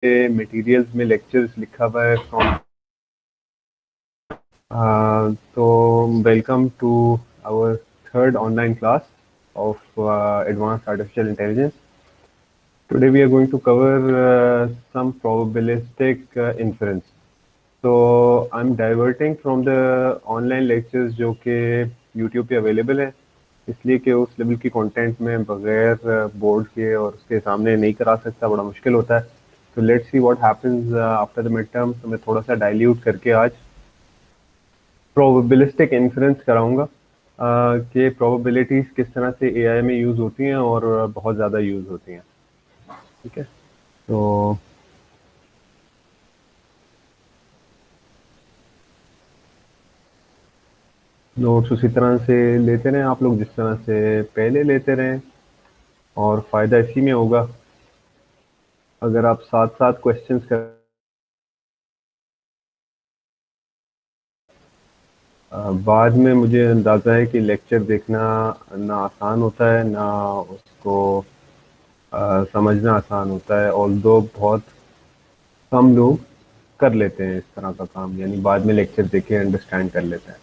Materials में lectures लिखा हुआ है फ्रॉम तो welcome to our third online class of advanced artificial intelligence. Today we are going to cover some probabilistic inference. So I'm diverting from the online lectures जो कि YouTube पे available है, इसलिए कि उस लेवल की कंटेंट में बगैर बोर्ड के और उसके सामने नहीं करा सकता, बड़ा मुश्किल होता है. तो let's see what happens after the mid term. तो मैं थोड़ा सा डाइल्यूट करके आज प्रोबेबिलिस्टिक इन्फ्रेंस कराऊंगा कि प्रोबेबिलिटीज किस तरह से एआई में यूज़ होती हैं और बहुत ज़्यादा यूज़ होती हैं. ठीक है, तो नोट्स उसी तरह से लेते रहें आप लोग जिस तरह से पहले लेते रहें, और फ़ायदा इसी में होगा अगर आप साथ साथ क्वेश्चंस कर. बाद में मुझे अंदाज़ा है कि लेक्चर देखना ना आसान होता है ना उसको समझना आसान होता है, ऑल्दो बहुत कम लोग कर लेते हैं इस तरह का काम, यानी बाद में लेक्चर देख के अंडरस्टैंड कर लेते हैं.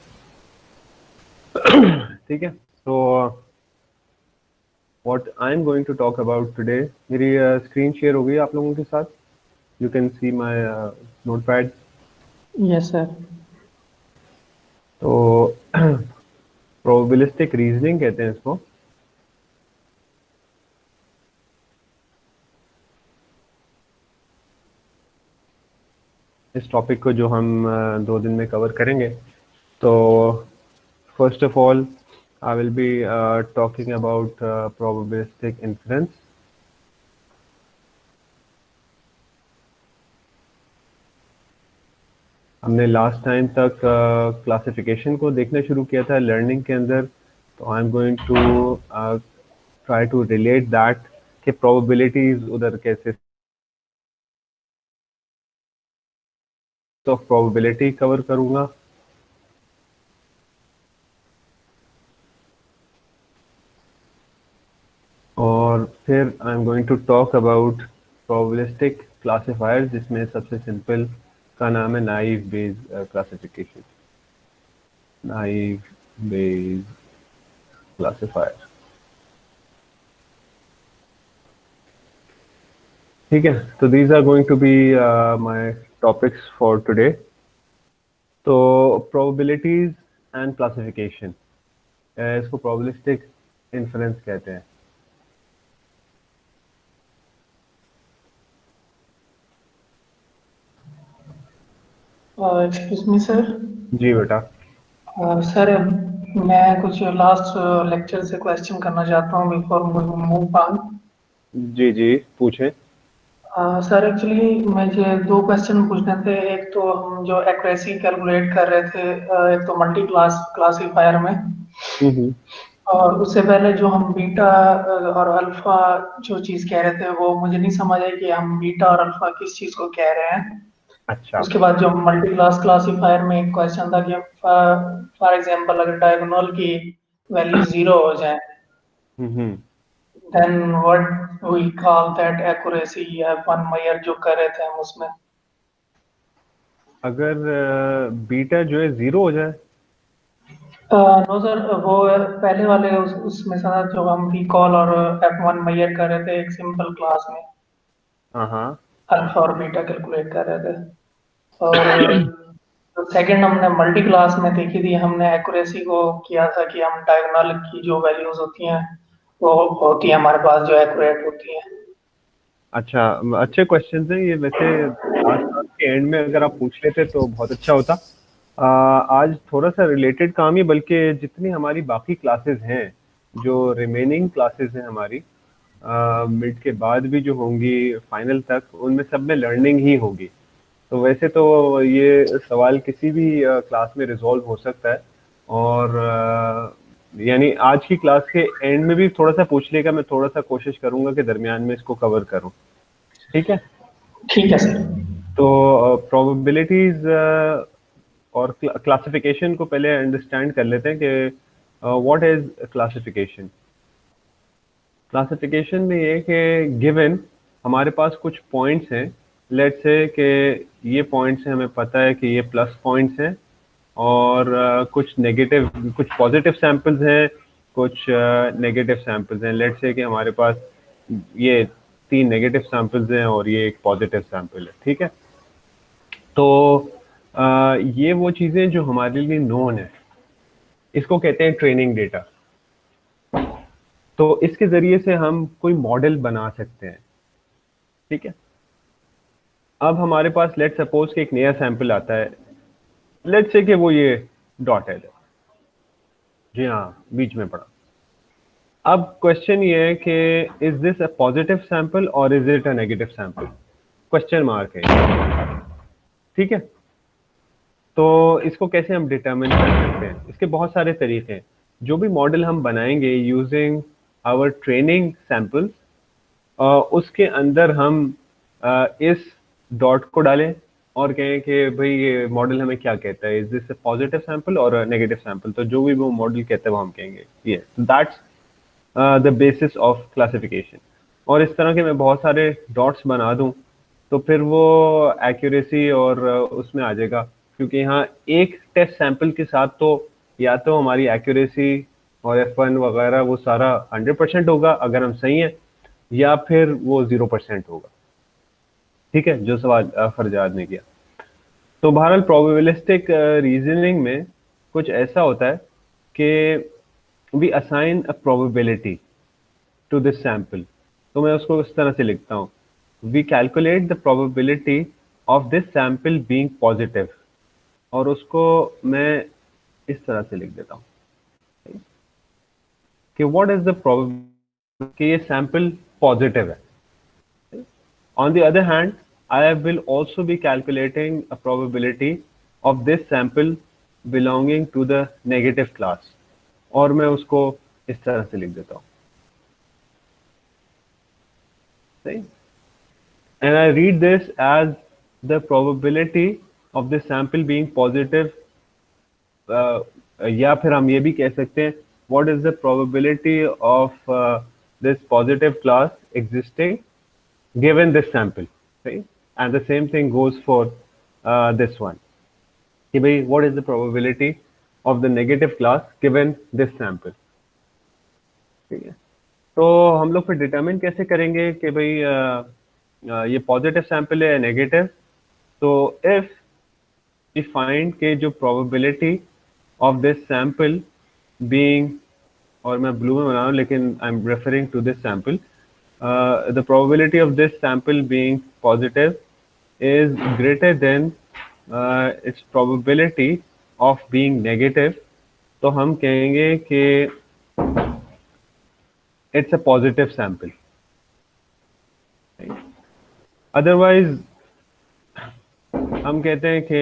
ठीक है, तो what I am going to talk about today. मेरी स्क्रीन शेयर हो गई आप लोगों के साथ. You can see my notepad. Yes sir. तो प्रोबेबिलिस्टिक रीजनिंग कहते हैं इसको. इस टॉपिक को जो हम 2 दिन में कवर करेंगे. तो first of all I will be talking about probabilistic inference. हमने लास्ट टाइम तक क्लासिफिकेशन को देखना शुरू किया था लर्निंग के अंदर. तो I am going to try to relate that कि प्रोबेबिलिटीज उधर कैसे ऑफ प्रोबेबिलिटी कवर करूंगा. और फिर I am going to talk about probabilistic classifiers, जिसमें सबसे सिंपल का नाम है naive Bayes classification. Naive Bayes classifier. ठीक है, तो these are going to be my topics for today. तो प्रोबेबिलिटीज एंड क्लासिफिकेशन, इसको प्रोबेबिलिस्टिक इन्फरेंस कहते हैं. Excuse me sir. जी बेटा. सर मैं कुछ लास्ट लेक्चर से क्वेश्चन करना चाहता हूँ बिफोर मूव ऑन. जी जी पूछें. सर एक्चुअली मुझे 2 क्वेश्चन पूछने थे. एक तो हम जो एक्यूरेसी कैलकुलेट कर रहे थे, एक तो मल्टी क्लास क्लासीफायर में, हम्म. और उससे पहले जो हम बीटा और अल्फा जो चीज़ कह रहे थे वो मुझे नहीं समझ आई कि हम बीटा और अल्फा किस चीज़ को कह रहे हैं. अच्छा. उसके बाद जो मल्टी क्लास क्लासीफायर में एक क्वेश्चन था कि फॉर एग्जांपल अगर डायगोनल की वैल्यू 0 हो जाए, hmm. Then what we call that accuracy या वन मेयर जो कर रहे थे हम उसमें. अगर बीटा जो है 0 हो जाए. नो सर, वो पहले वाले उसमें था जो हम वी कॉल और F1 मेयर कर रहे थे एक सिंपल क्लास में. हाँ हाँ. अल्फा और बीटा कैलकुलेट कर रहे थे. और सेकंड हमने मल्टी क्लास में देखी थी, हमने एक्यूरेसी को किया था कि हम डायगोनल की जो वैल्यूज होती हैं वो होती है हमारे पास जो एक्यूरेट होती हैं. अच्छा, अच्छे क्वेश्चन हैं ये. वैसे आज के एंड में अगर आप पूछ लेते तो बहुत अच्छा होता. आज थोड़ा सा रिलेटेड काम ही, बल्कि जितनी हमारी बाकी क्लासेस हैं, जो रिमेनिंग क्लासेस हैं हमारी मिड के बाद भी जो होंगी फाइनल तक, उनमें सब में लर्निंग ही होगी. तो वैसे तो ये सवाल किसी भी क्लास में रिजॉल्व हो सकता है, और यानी आज की क्लास के एंड में भी थोड़ा सा पूछ लेगा. मैं थोड़ा सा कोशिश करूंगा कि दरमियान में इसको कवर करूं. ठीक है, ठीक है सर. तो प्रोबेबिलिटीज और क्लासिफिकेशन को पहले अंडरस्टैंड कर लेते हैं कि व्हाट इज क्लासिफिकेशन. क्लासिफिकेशन में ये कि गिवन हमारे पास कुछ पॉइंट्स हैं लेट्स से कि ये पॉइंट्स हैं, हमें पता है कि ये प्लस पॉइंट्स हैं, और कुछ नेगेटिव, कुछ पॉजिटिव सैंपल्स हैं, कुछ नेगेटिव सैंपल्स हैं। लेट्स से कि हमारे पास ये 3 नेगेटिव सैंपल्स हैं और ये एक पॉजिटिव सैंपल है, ठीक है। तो ये वो चीज़ें जो हमारे लिए नोन है, इसको कहते हैं ट्रेनिंग डेटा। तो इसके ज़रिए से हम कोई मॉडल बना सकते हैं, ठीक है। अब हमारे पास लेट सपोज कि एक नया सैंपल आता है, लेट्स से कि वो ये डॉटेड है, जी हाँ, बीच में पड़ा। अब क्वेश्चन ये है कि is this a positive sample और is it a negative sample, question mark है, ठीक है। तो इसको कैसे हम डिटरमिन कर सकते हैं? इसके बहुत सारे तरीके हैं। जो भी मॉडल हम बनाएंगे यूजिंग आवर ट्रेनिंग सैंपल्स, उसके अंदर हम इस डॉट को डालें और कहें कि भाई ये मॉडल हमें क्या कहता है, is this a positive sample और नेगेटिव सैंपल। तो जो भी वो मॉडल कहता है वो हम कहेंगे ये, that's the basis of classification. और इस तरह के मैं बहुत सारे डॉट्स बना दूं तो फिर वो एक्यूरेसी और उसमें आ जाएगा, क्योंकि यहाँ एक टेस्ट सैंपल के साथ तो या तो हमारी एक्यूरेसी और F1 वगैरह वो सारा 100% होगा अगर हम सही हैं, या फिर वो 0% होगा, ठीक है, जो सवाल फरजाद ने किया। तो बहरहाल प्रोबेबिलिस्टिक रीजनिंग में कुछ ऐसा होता है कि we assign a probability to this sample. तो मैं उसको इस तरह से लिखता हूँ, we calculate the probability of this sample being positive, और उसको मैं इस तरह से लिख देता हूँ कि व्हाट इज द प्रोबेबिलिटी कि ये सैंपल पॉजिटिव है। On the other hand, I will also be calculating a probability of this sample belonging to the negative class, और मैं उसको इस तरह से लिख देता हूँ, सही। And I read this as the probability of the sample being positive, या फिर हम ये भी कह सकते हैं what is the probability of this positive class existing given this sample, right? And the same thing goes for this one, कि भाई what is the probability of the negative class given this sample, ठीक है। तो हम लोग फिर determine कैसे करेंगे कि भाई ये पॉजिटिव सैंपल है या नेगेटिव। तो इफ वी फाइंड के जो probability of this sample being, और मैं ब्लू में बना रहा हूँ लेकिन I am referring to this sample, the probability of this sample being positive is greater than its probability of being negative, तो हम कहेंगे कि it's a positive sample, otherwise हम कहते हैं कि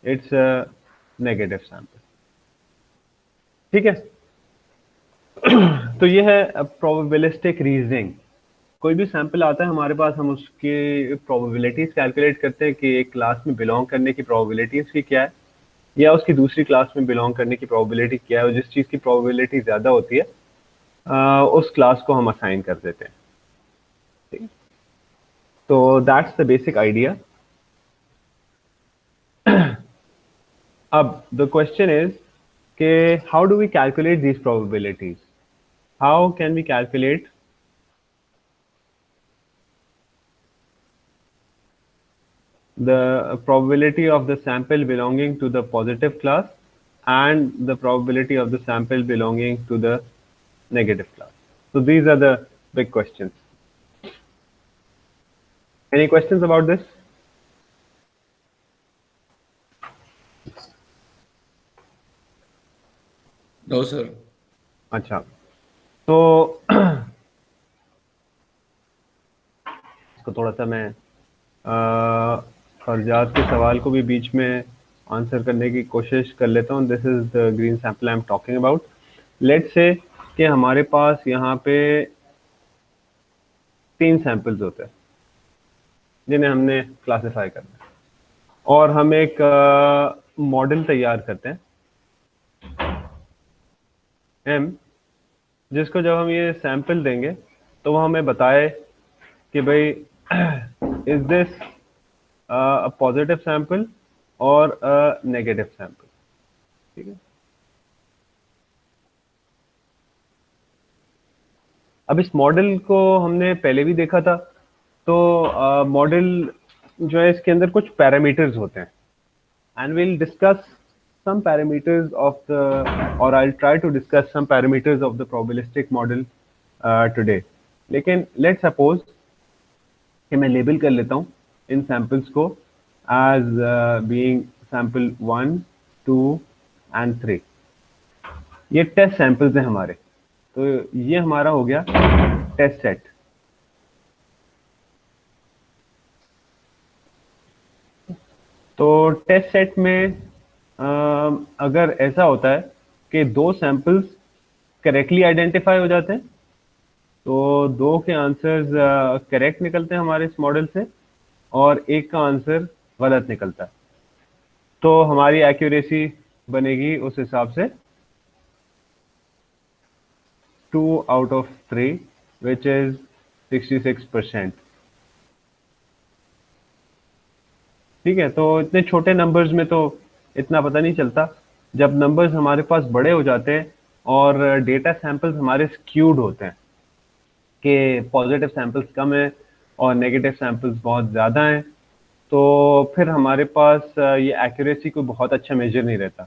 it's a negative sample, ठीक है। तो ये है प्रोबेबिलिस्टिक रीजनिंग। कोई भी सैंपल आता है हमारे पास, हम उसकी प्रोबेबिलिटीज कैलकुलेट करते हैं कि एक क्लास में बिलोंग करने की प्रोबेबिलिटी उसकी क्या है, या उसकी दूसरी क्लास में बिलोंग करने की प्रोबेबिलिटी क्या है, और जिस चीज़ की प्रोबेबिलिटी ज़्यादा होती है उस क्लास को हम असाइन कर देते हैं, ठीक? तो दैट्स द बेसिक आइडिया। अब द क्वेश्चन इज कि how do we calculate these probabilities, how can we calculate the probability of the sample belonging to the positive class and the probability of the sample belonging to the negative class. So these are the big questions. Any questions about this? No, sir. अच्छा, तो इसको थोड़ा सा मैं फरजाद के सवाल को भी बीच में आंसर करने की कोशिश कर लेता हूँ। This is the green sample I am talking about. Let's say कि हमारे पास यहाँ पे 3 सैंपल्स होते हैं जिन्हें हमने क्लासिफाई करना है, और हम एक मॉडल तैयार करते हैं एम, जिसको जब हम ये सैंपल देंगे तो वो हमें बताए कि भाई is this a positive sample और a negative sample. ठीक है, अब इस मॉडल को हमने पहले भी देखा था। तो मॉडल जो है इसके अंदर कुछ पैरामीटर्स होते हैं and we'll discuss some parameters of the, or I'll try to discuss some parameters of the probabilistic model today. लेकिन let's suppose कि मैं लेबल कर लेता हूँ इन सैम्पल्स को as being sample 1, 2 and 3. ये टेस्ट सैंपल्स हैं हमारे, तो ये हमारा हो गया टेस्ट सेट। तो टेस्ट सेट में अगर ऐसा होता है कि दो सैंपल्स करेक्टली आइडेंटिफाई हो जाते हैं, तो दो के आंसर्स करेक्ट निकलते हैं हमारे इस मॉडल से और एक का आंसर गलत निकलता है, तो हमारी एक्यूरेसी बनेगी उस हिसाब से 2 out of 3 which is 66%। ठीक है, तो इतने छोटे नंबर्स में तो इतना पता नहीं चलता। जब नंबर्स हमारे पास बड़े हो जाते हैं और डेटा सैंपल्स हमारे स्क्यूड होते हैं कि पॉजिटिव सैंपल्स कम है और नेगेटिव सैंपल्स बहुत ज़्यादा हैं, तो फिर हमारे पास ये एक्यूरेसी कोई बहुत अच्छा मेजर नहीं रहता।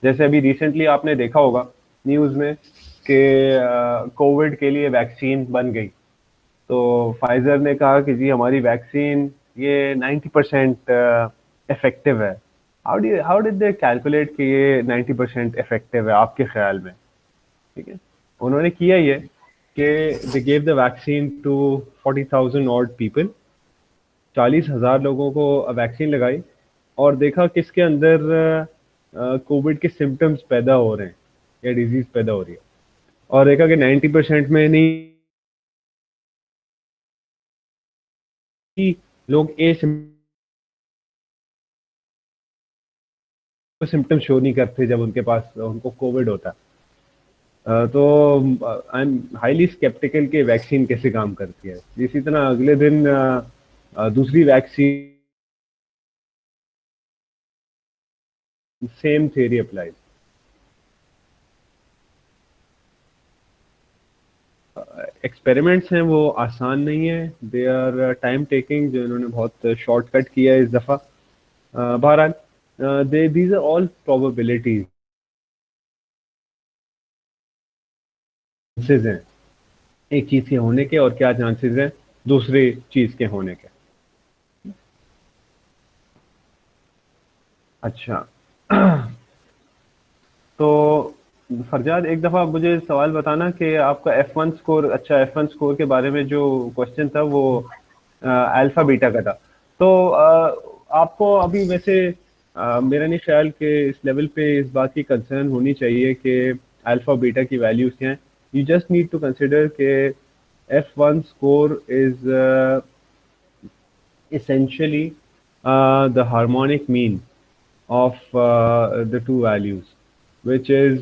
जैसे अभी रिसेंटली आपने देखा होगा न्यूज़ में कि कोविड के लिए वैक्सीन बन गई, तो फाइजर ने कहा कि जी हमारी वैक्सीन ये 90% इफेक्टिव है। हाउ डिड दे कैलकुलेट कि ये 90% इफेक्टिव है आपके ख्याल में? ठीक है, उन्होंने किया ये कि they gave the vaccine to 40,000 odd people, 40,000 लोगों को वैक्सीन लगाई और देखा किसके अंदर कोविड के सिम्टम्स पैदा हो रहे हैं या डिजीज पैदा हो रही है, और देखा कि 90% में नहीं लोग सिम्टम शो नहीं करते जब उनके पास उनको कोविड होता। तो आई एम हाईली स्केप्टिकल कि वैक्सीन कैसे काम करती है। इसी तरह अगले दिन दूसरी vaccine, same theory applies. Experiments हैं वो आसान नहीं है, दे आर टाइम टेकिंग, जो इन्होंने बहुत शॉर्टकट किया है इस दफ़ा। बहरहाल दीज आर ऑल प्रोबेबिलिटीज हैं एक चीज़ के होने के और क्या चांसेस हैं दूसरी चीज़ के होने के। अच्छा तो फरजाद, एक दफ़ा मुझे सवाल बताना कि आपका F1 स्कोर, अच्छा F1 स्कोर के बारे में जो क्वेश्चन था वो अल्फ़ा बीटा का था। तो आपको अभी वैसे मेरा नहीं ख्याल कि इस लेवल पे इस बात की कंसर्न होनी चाहिए कि अल्फ़ा बीटा की वैल्यूज़ क्या हैं। You just need to consider कि F1 score is essentially the harmonic mean of the two values, which is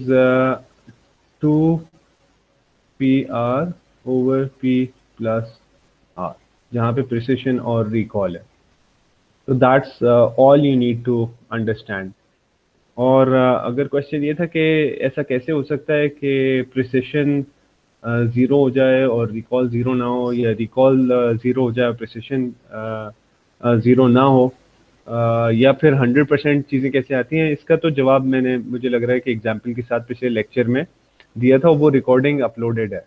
2PR over P plus R, जहाँ पे precision और recall है। तो that's all you need to understand। और अगर question ये था कि ऐसा कैसे हो सकता है कि प्रिसिशन ज़ीरो हो जाए और रिकॉल ज़ीरो ना हो, या रिकॉल ज़ीरो हो जाए और प्रिसिशन ज़ीरो ना हो, या फिर 100% चीज़ें कैसे आती हैं, इसका तो जवाब मैंने, मुझे लग रहा है कि एग्जाम्पल के साथ पिछले लेक्चर में दिया था, वो रिकॉर्डिंग अपलोडेड है।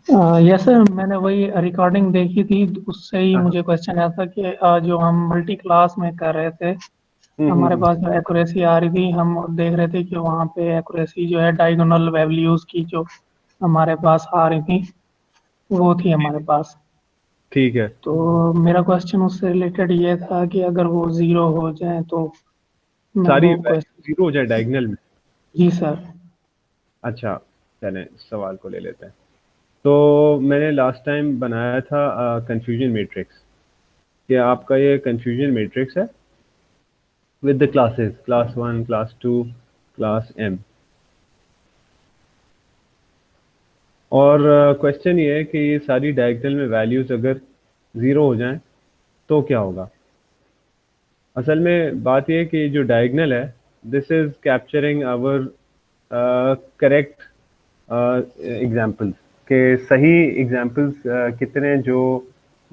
यस सर, मैंने वही रिकॉर्डिंग देखी थी, उससे ही मुझे क्वेश्चन आया था कि जो हम मल्टी क्लास में कर रहे थे, हमारे पास जो एक्यूरेसी आ रही थी, हम देख रहे थे कि वहाँ पे एक्यूरेसी जो है डायगोनल वैल्यूज की जो हमारे पास आ रही थी वो थी हमारे पास। ठीक है, तो मेरा क्वेश्चन उससे रिलेटेड ये था कि अगर वो ज़ीरो हो जाए तो मैं सारी वो क्वेश्चन। ज़ीरो हो जाए डायगोनल में। जी सर। अच्छा, चलें सवाल को ले लेते हैं। तो मैंने लास्ट टाइम बनाया था कंफ्यूजन मैट्रिक्स। क्या आपका ये कंफ्यूजन मैट्रिक्स है with the classes, class 1, class 2, class M। और क्वेश्चन ये है कि ये सारी डायगोनल में वैल्यूज अगर 0 हो जाएं तो क्या होगा? असल में बात यह है कि जो डायगोनल है, this is capturing our correct examples के सही एग्जाम्पल्स कितने जो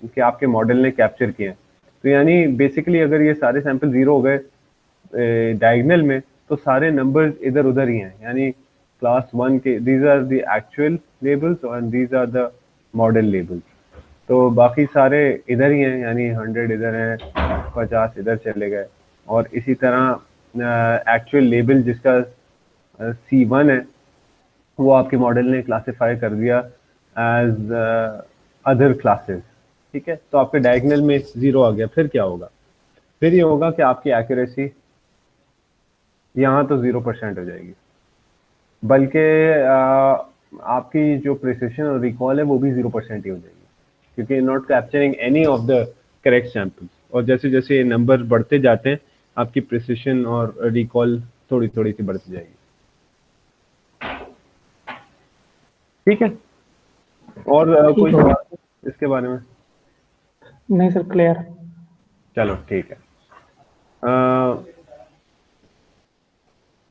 कि आपके मॉडल ने कैप्चर किए हैं। तो यानी बेसिकली अगर ये सारे सैंपल 0 हो गए डायगोनल में, तो सारे नंबर्स इधर उधर ही हैं, यानी क्लास 1 के these are the actual labels and these are the model labels. तो बाकी सारे इधर ही हैं, यानी 100 इधर है, 50 इधर चले गए। और इसी तरह एक्चुअल लेबल जिसका C1 है, वो आपके मॉडल ने क्लासिफाई कर दिया एज अदर क्लासेस। ठीक है, तो आपके डायगोनल में 0 आ गया। फिर क्या होगा? फिर ये होगा कि आपकी एक्यूरेसी यहाँ तो 0% हो जाएगी, बल्कि आपकी जो प्रिसिशन और रिकॉल है वो भी 0% ही हो जाएगी, क्योंकि not capturing any of the correct samples. और जैसे जैसे नंबर बढ़ते जाते हैं, आपकी प्रिसिशन और रिकॉल थोड़ी थोड़ी सी बढ़ती जाएगी। ठीक है, और कोई सवाल इसके बारे में? नहीं सर, क्लियर। चलो ठीक है।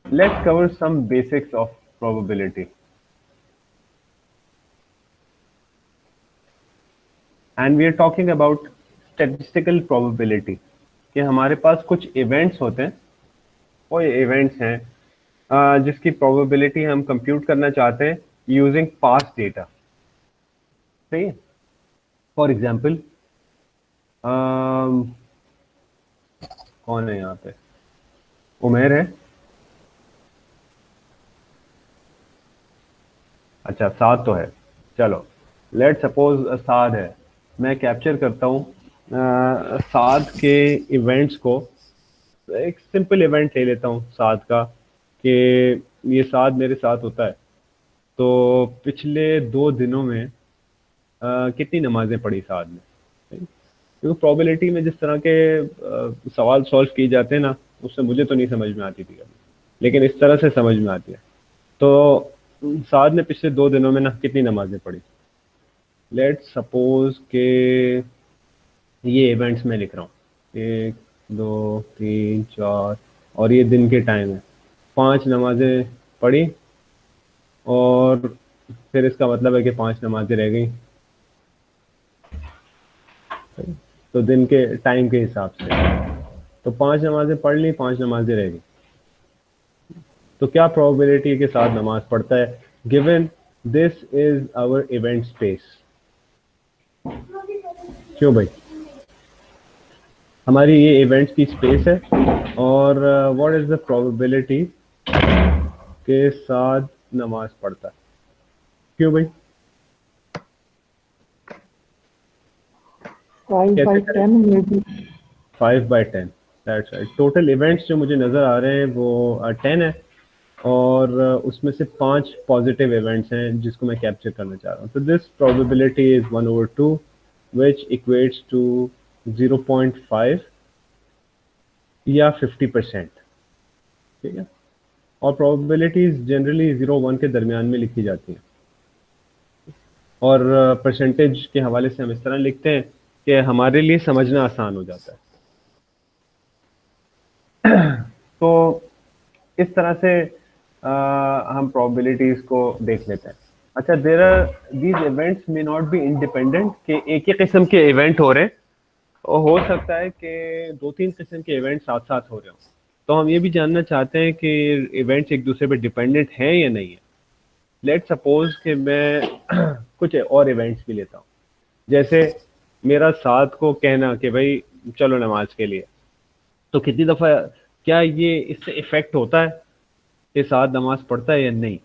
Let's cover some basics of probability. And we are talking about statistical probability, कि हमारे पास कुछ इवेंट्स होते हैं, वो इवेंट्स हैं जिसकी प्रोबेबिलिटी हम कंप्यूट करना चाहते हैं यूजिंग पास्ट डेटा। सही है। फॉर एग्जांपल कौन है यहाँ पे? उमेर है? अच्छा, साद तो है। चलो लेट सपोज साद है। मैं कैप्चर करता हूँ साद के इवेंट्स को। एक सिंपल इवेंट ले लेता हूँ साद का, कि ये साद मेरे साथ होता है, तो पिछले 2 दिनों में कितनी नमाजें पढ़ी साद ने। क्योंकि प्रोबेबिलिटी में जिस तरह के सवाल सॉल्व किए जाते हैं ना, उससे मुझे तो नहीं समझ में आती थी कभी, लेकिन इस तरह से समझ में आती है। तो साद ने पिछले 2 दिनों में ना कितनी नमाजें पढ़ी। लेट सपोज के ये इवेंट्स मैं लिख रहा हूँ 1 2 3 4, और ये दिन के टाइम है। 5 नमाजें पढ़ी, और फिर इसका मतलब है कि 5 नमाजें रह गई, तो दिन के टाइम के हिसाब से। तो 5 नमाजें पढ़ ली, 5 नमाजें रह गई। तो क्या प्रोबेबिलिटी है कि साथ नमाज पढ़ता है, given this is our event space? क्यों भाई? हमारी ये इवेंट्स की स्पेस है, और व्हाट इज द प्रोबेबिलिटी के साथ नमाज पढ़ता है? क्यों भाई? 5/10 में भी। 5/10, दैट्स राइट। टोटल इवेंट्स जो मुझे नज़र आ रहे हैं वो 10 है, और उसमें से 5 पॉजिटिव इवेंट्स हैं जिसको मैं कैप्चर करना चाह रहा हूँ। तो this probability is 1/2, which equates to 0.5 या 50%। ठीक है, और प्रोबेबिलिटीज जनरली 0-1 के दरमियान में लिखी जाती हैं, और परसेंटेज के हवाले से हम इस तरह लिखते हैं कि हमारे लिए समझना आसान हो जाता है। तो इस तरह से हम प्रोबेबिलिटीज को देख लेते हैं। अच्छा, there are these events may not be independent, कि एक ही किस्म के इवेंट हो रहे हैं, और हो सकता है कि 2-3 किस्म के इवेंट साथ साथ हो रहे हो। तो हम ये भी जानना चाहते हैं कि इवेंट्स एक दूसरे पे डिपेंडेंट हैं या नहीं है। लेट सपोज कि मैं कुछ और इवेंट्स भी लेता हूँ, जैसे मेरा साथ को कहना कि भाई चलो नमाज के लिए। तो कितनी दफ़ा क्या ये इससे इफेक्ट होता है कि साथ नमाज पढ़ता है या नहीं?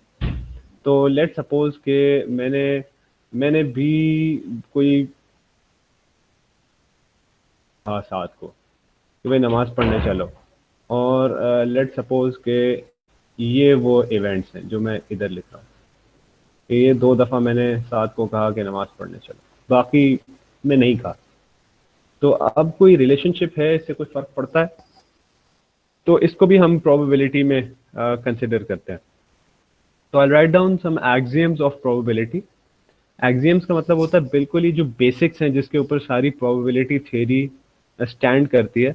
तो लेट सपोज कि मैंने भी कोई साथ को कि भाई नमाज पढ़ने चलो, और लेट सपोज के ये वो इवेंट्स हैं जो मैं इधर लिख रहा हूँ। ये 2 दफ़ा मैंने साथ को कहा कि नमाज पढ़ने चलो, बाकी मैं नहीं कहा। तो अब कोई रिलेशनशिप है, इससे कोई फ़र्क पड़ता है? तो इसको भी हम प्रोबेबिलिटी में कंसिडर करते हैं। तो I write down some axioms of probability. Axioms का मतलब होता है बिल्कुल ही जो बेसिक्स हैं जिसके ऊपर सारी प्रोबेबिलिटी थ्योरी स्टैंड करती है,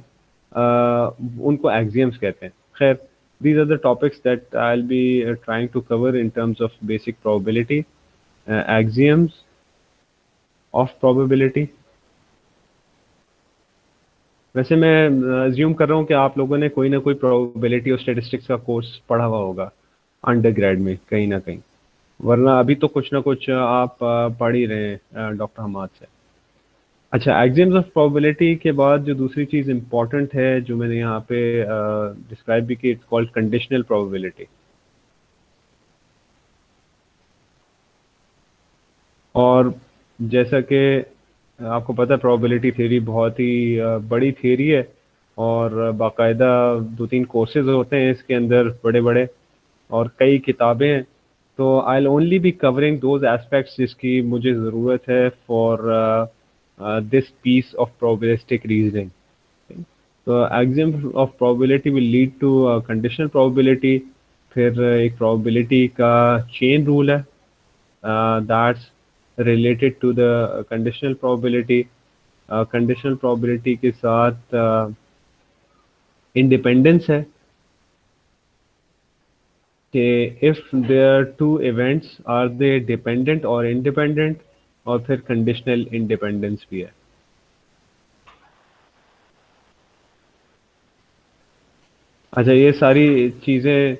उनको एक्सियम्स कहते हैं। खैर, these are the topics that I'll be trying to cover in terms of basic probability, axioms of probability. वैसे मैं अज्यूम कर रहा हूँ कि आप लोगों ने कोई ना कोई प्रोबेबिलिटी और स्टैटिस्टिक्स का कोर्स पढ़ा हुआ होगा अंडर ग्रेड में कहीं ना कहीं, वरना अभी तो कुछ ना कुछ आप पढ़ ही रहे हैं डॉक्टर हमाद से। अच्छा, एक्सियम्स ऑफ प्रोबेबिलिटी के बाद जो दूसरी चीज़ इंपॉर्टेंट है जो मैंने यहाँ पे डिस्क्राइब भी की, इट्स कॉल्ड कंडीशनल प्रोबेबिलिटी। और जैसा कि आपको पता है प्रोबेबिलिटी थ्योरी बहुत ही बड़ी थ्योरी है और बाकायदा 2-3 कोर्सेज होते हैं इसके अंदर बड़े बड़े और कई किताबें हैं। तो I will only be covering those aspects जिसकी मुझे ज़रूरत है for this piece of probabilistic reasoning. तो axiom of probability will lead to conditional probability. फिर एक प्रोबेबिलिटी का चेन रूल है that's related to the conditional probability. Conditional probability के साथ इंडिपेंडेंस है कि if there two events are they dependent और इंडिपेंडेंट, और फिर कंडीशनल इंडिपेंडेंस भी है। अच्छा, ये सारी चीज़ें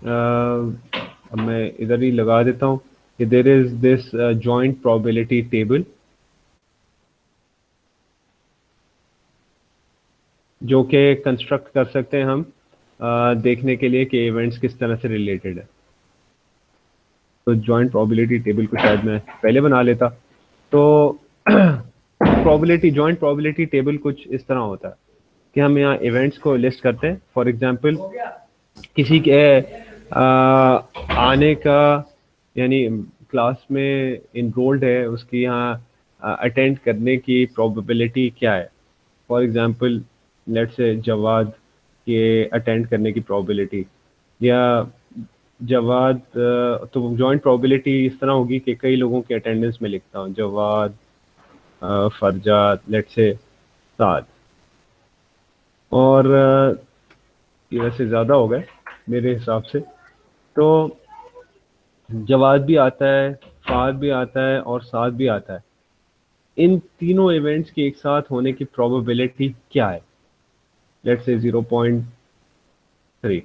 अब मैं इधर ही लगा देता हूँ कि there is this joint probability table जो कि कंस्ट्रक्ट कर सकते हैं हम देखने के लिए कि इवेंट्स किस तरह से रिलेटेड है। तो जॉइंट प्रोबेबिलिटी टेबल को शायद मैं पहले बना लेता। तो प्रोबेबिलिटी जॉइंट प्रोबेबिलिटी टेबल कुछ इस तरह होता है कि हम यहाँ इवेंट्स को लिस्ट करते हैं। फॉर एग्जांपल, किसी के आने का, यानी क्लास में इनरोल्ड है, उसकी यहाँ अटेंड करने की प्रोबेबिलिटी क्या है। For example, let's say Jawad के अटेंड करने की प्रोबेबिलिटी, या जवाद तो जॉइंट प्रोबेबिलिटी इस तरह होगी कि कई लोगों के अटेंडेंस में लिखता हूँ जवाद, फरजाद, लेट्स से साद, और ये वैसे ज़्यादा हो गए मेरे हिसाब से। तो जवाद भी आता है, फाद भी आता है और साद भी आता है। इन तीनों इवेंट्स के एक साथ होने की प्रोबेबिलिटी क्या है? लेट्स से 0.3,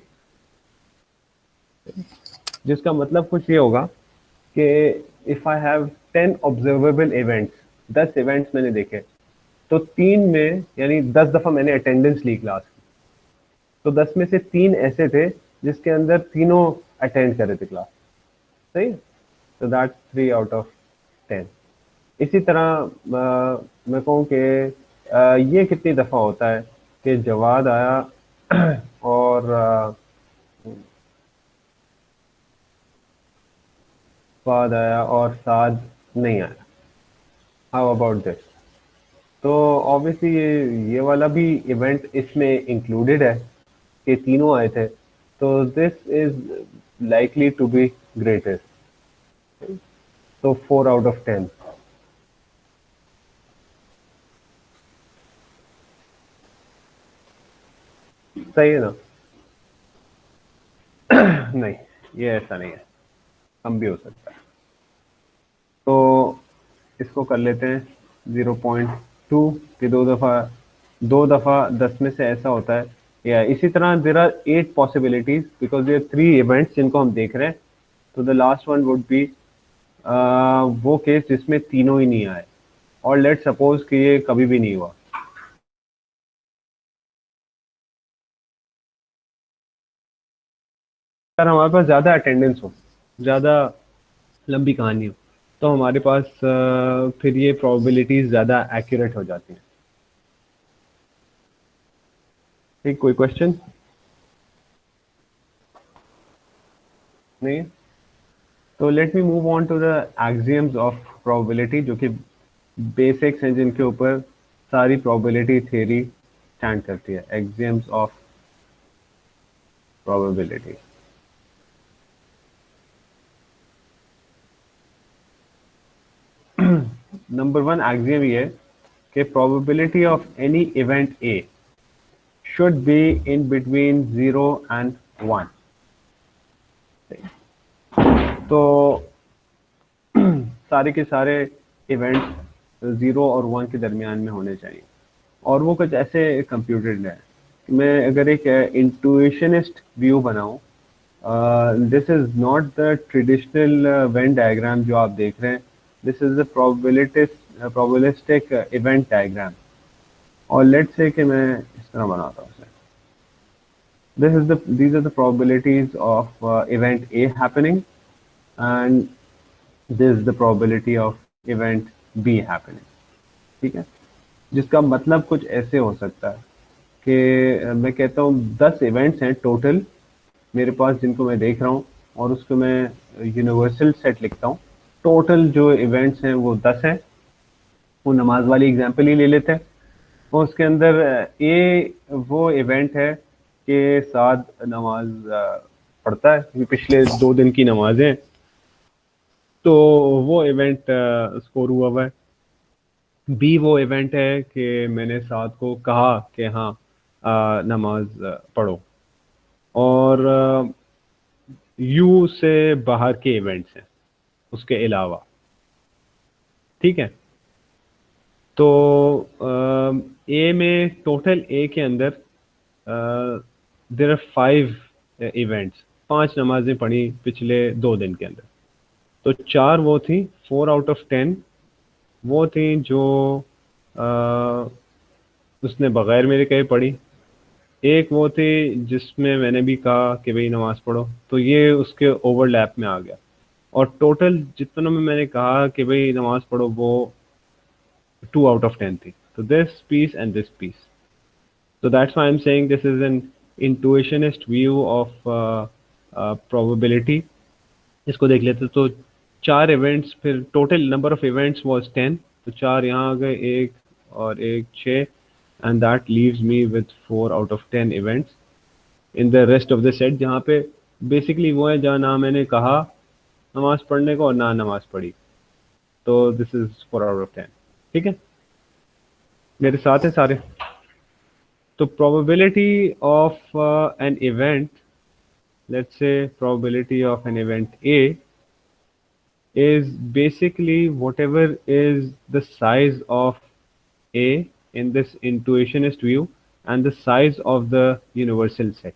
जिसका मतलब कुछ ये होगा कि if I have 10 observable events, 10 events मैंने देखे, तो 3 में, यानी 10 दफ़ा मैंने अटेंडेंस ली क्लास की, तो 10 में से 3 ऐसे थे जिसके अंदर तीनों अटेंड कर रहे थे क्लास। सही, तो दैट 3 आउट ऑफ 10। इसी तरह मैं कहूँ कि ये कितनी दफ़ा होता है कि जवाद आया और फाद आया और साद नहीं आया। How about this? तो ऑब्वियसली ये वाला भी इवेंट इसमें इंक्लूडेड है कि तीनों आए थे, तो this is likely to be greatest. तो 4 आउट ऑफ 10। सही है ना? नहीं, ये ऐसा नहीं है, कम भी हो सकता है। तो इसको कर लेते हैं 0.2 कि 2 दफ़ा 10 में से ऐसा होता है। या इसी तरह देर आर 8 पॉसिबिलिटीज बिकॉज ये 3 इवेंट्स जिनको हम देख रहे हैं। तो the last one would be वो केस जिसमें तीनों ही नहीं आए, और लेट सपोज कि ये कभी भी नहीं हुआ। अगर हमारे पास ज़्यादा अटेंडेंस हो, ज़्यादा लंबी कहानी हो, तो हमारे पास फिर ये प्रोबेबिलिटीज ज़्यादा एक्यूरेट हो जाती हैं। ठीक, कोई क्वेश्चन? नहीं? तो let me move on to the axioms of probability, जो कि बेसिक्स हैं जिनके ऊपर सारी प्रोबेबिलिटी थ्योरी स्टैंड करती है। Axioms of probability. Number one axiom ये है कि probability of any event A should be in between 0 and 1। तो सारे के सारे इवेंट्स 0 और 1 के दरमियान में होने चाहिए, और वो कुछ ऐसे कंप्यूटेड है। मैं अगर एक इंट्यूशनिस्ट व्यू बनाऊं, this is not the traditional Venn diagram जो आप देख रहे हैं, this is the probabilistic event diagram. और लेट्स से कि मैं इस तरह बनाता हूँ, these are the probabilities of event A happening, and this is the probability of event B happening। ठीक है, जिसका मतलब कुछ ऐसे हो सकता है कि मैं कहता हूँ 10 इवेंट्स हैं टोटल मेरे पास जिनको मैं देख रहा हूँ, और उसको मैं यूनिवर्सल सेट लिखता हूँ। टोटल जो इवेंट्स हैं वो 10 हैं। वो नमाज वाली एग्जांपल ही ले लेते हैं। और उसके अंदर ए वो इवेंट है कि साद नमाज पढ़ता है, ये पिछले 2 दिन की नमाजें हैं, तो वो इवेंट स्कोर हुआ है। बी वो इवेंट है कि मैंने साद को कहा कि हाँ नमाज पढ़ो। और यू से बाहर के इवेंट्स हैं उसके अलावा। ठीक है, तो ए में टोटल ए के अंदर देयर आर 5 इवेंट्स, 5 नमाजें पढ़ी पिछले 2 दिन के अंदर। तो 4 वो थी, 4 आउट ऑफ 10 वो थी जो उसने बगैर मेरे कहे पढ़ी। एक वो थी जिसमें मैंने भी कहा कि भाई नमाज पढ़ो, तो ये उसके ओवरलैप में आ गया। और टोटल जितनों में मैंने कहा कि भाई नमाज पढ़ो वो 2 आउट ऑफ 10 थी। तो this piece and this piece, so that's why I'm saying this is an intuitionist view of probability। इसको देख लेते तो 4 इवेंट्स, फिर total number of events was 10, तो 4 यहाँ आ गए, 1 और 1 6, and that leaves me with 4 out of 10 events in the rest of the set, जहाँ पे बेसिकली वो है जहाँ ना मैंने कहा नमाज पढ़ने को और ना नमाज पढ़ी। तो दिस इज 4 आउट ऑफ 10। ठीक है, मेरे साथ है सारे। तो probability of an event, let's say probability of an event A is basically whatever is the size of A in this intuitionist view and the size of the universal set।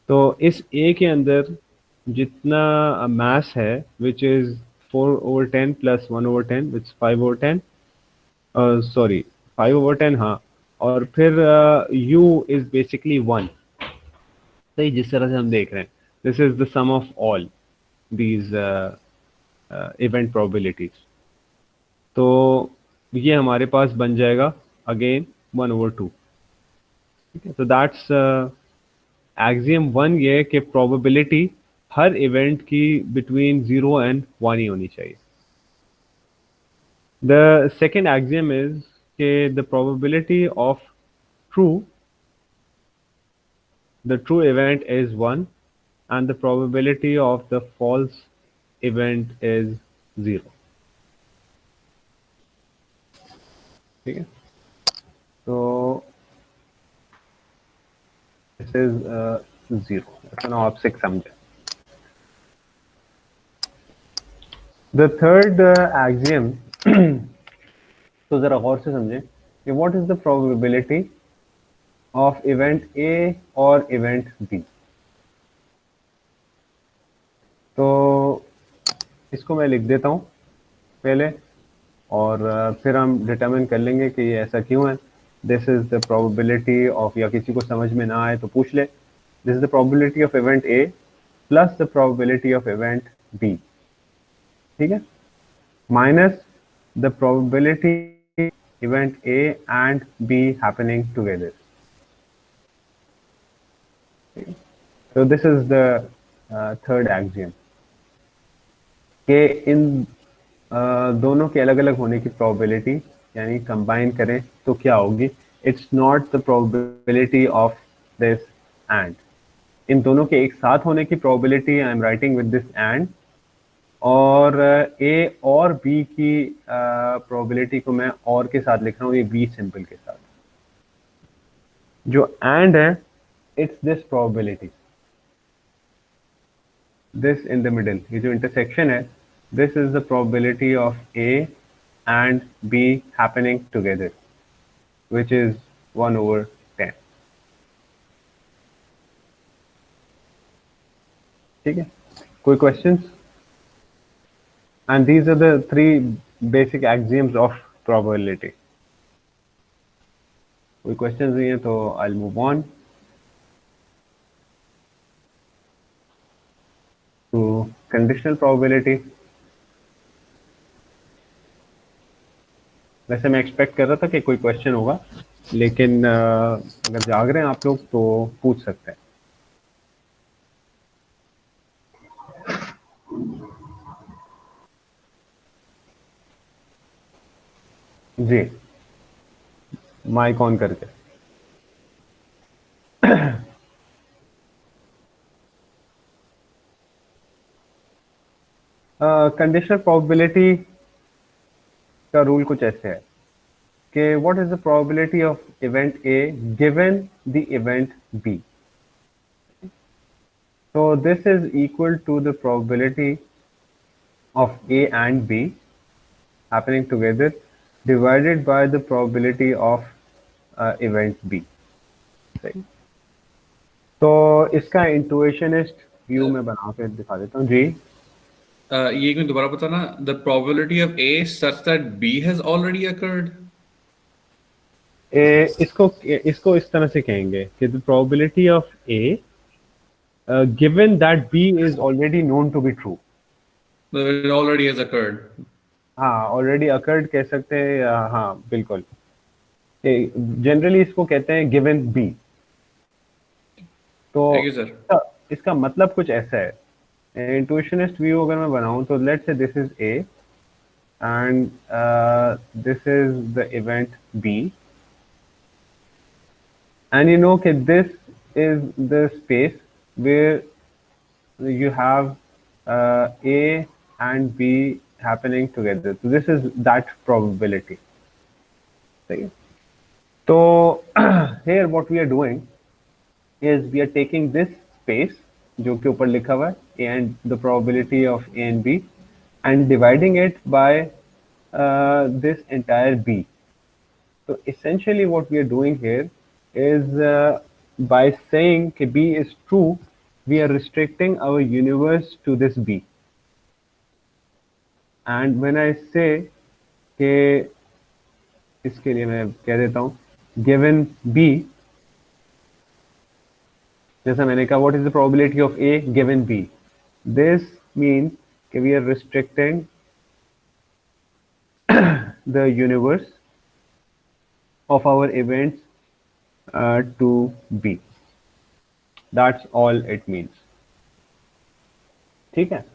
तो इस A के अंदर जितना mass है which is 4/10 plus 1/10 which is 5/10, sorry 5/10, हाँ। और फिर u is basically 1। सही, जिस तरह से हम देख रहे हैं, this is the sum of all these event probabilities. तो ये हमारे पास बन जाएगा अगेन 1/2। ठीक है, तो दैट्स एक्सियम 1 ये है कि प्रोबेबिलिटी हर इवेंट की बिटवीन 0 एंड 1 ही होनी चाहिए। The second axiom is the probability of the true event is 1 and the probability of the false event is 0। ठीक है, तो this is 0। ऐसा ना आप 6 समझे। The third axiom तो जरा गौर से समझें कि what is the probability of event ए और इवेंट बी। तो इसको मैं लिख देता हूं पहले, और फिर हम डिटरमिन कर लेंगे कि ये ऐसा क्यों है। This is the probability of, या किसी को समझ में ना आए तो पूछ ले, this is the probability of event A plus the probability of event B. ठीक है, minus the probability event A and B happening together। So this is the third axiom कि इन दोनों के अलग अलग होने की प्रोबेबिलिटी यानी कंबाइन करें तो क्या होगी। It's not the probability of this and, इन दोनों के एक साथ होने की probability I am writing with this and और ए और बी की प्रोबेबिलिटी को मैं और के साथ लिख रहा हूँ, ये बी सिंपल के साथ। जो एंड है, it's this probability, this in the middle, ये जो इंटरसेक्शन है, this is the probability of A and be happening together, which is 1/10। ठीक है, कोई questions? And these are the three basic axioms of probability. कोई questions नहीं है तो I'll move on to conditional probability. वैसे मैं एक्सपेक्ट कर रहा था कि कोई क्वेश्चन होगा, लेकिन अगर जाग रहे हैं आप लोग तो पूछ सकते हैं। जी, माइक ऑन करके। कंडीशनल प्रोबेबिलिटी का रूल कुछ ऐसे है कि what is the probability of event A given the event B. So this is equal to the probability of A and B happening together divided by the probability of event B. सही। तो इसका इंटुइशनिस्ट view में बना के दिखा देता हूँ जी। ये एक मिनट दोबारा बताना, the probability of A such that B has already occurred. इसको इस तरह से कहेंगे कि the probability of A given that B is already known to be true. It already has occurred. हाँ, ऑलरेडी अकर्ड कह सकते हैं, हाँ बिल्कुल। जनरली इसको कहते हैं गिवन बी। तो इसका मतलब कुछ ऐसा है, इंट्यूशनिस्ट व्यू अगर मैं बनाऊं तो let's say this is A and this is the event B, and you know कि this is the space where you have A and B happening together. So this is that probability. Okay. So here what we are doing is we are taking this space जो के ऊपर लिखा हुआ है and the probability of A and B and dividing it by this entire B. So essentially what we are doing here is by saying that B is true, we are restricting our universe to this B. And when I से के इसके लिए मैं कह देता हूँ given B, जैसा मैंने कहा what is the probability of A given B, this means कि we are restricting the universe of our events to B. That's all it means. ठीक है,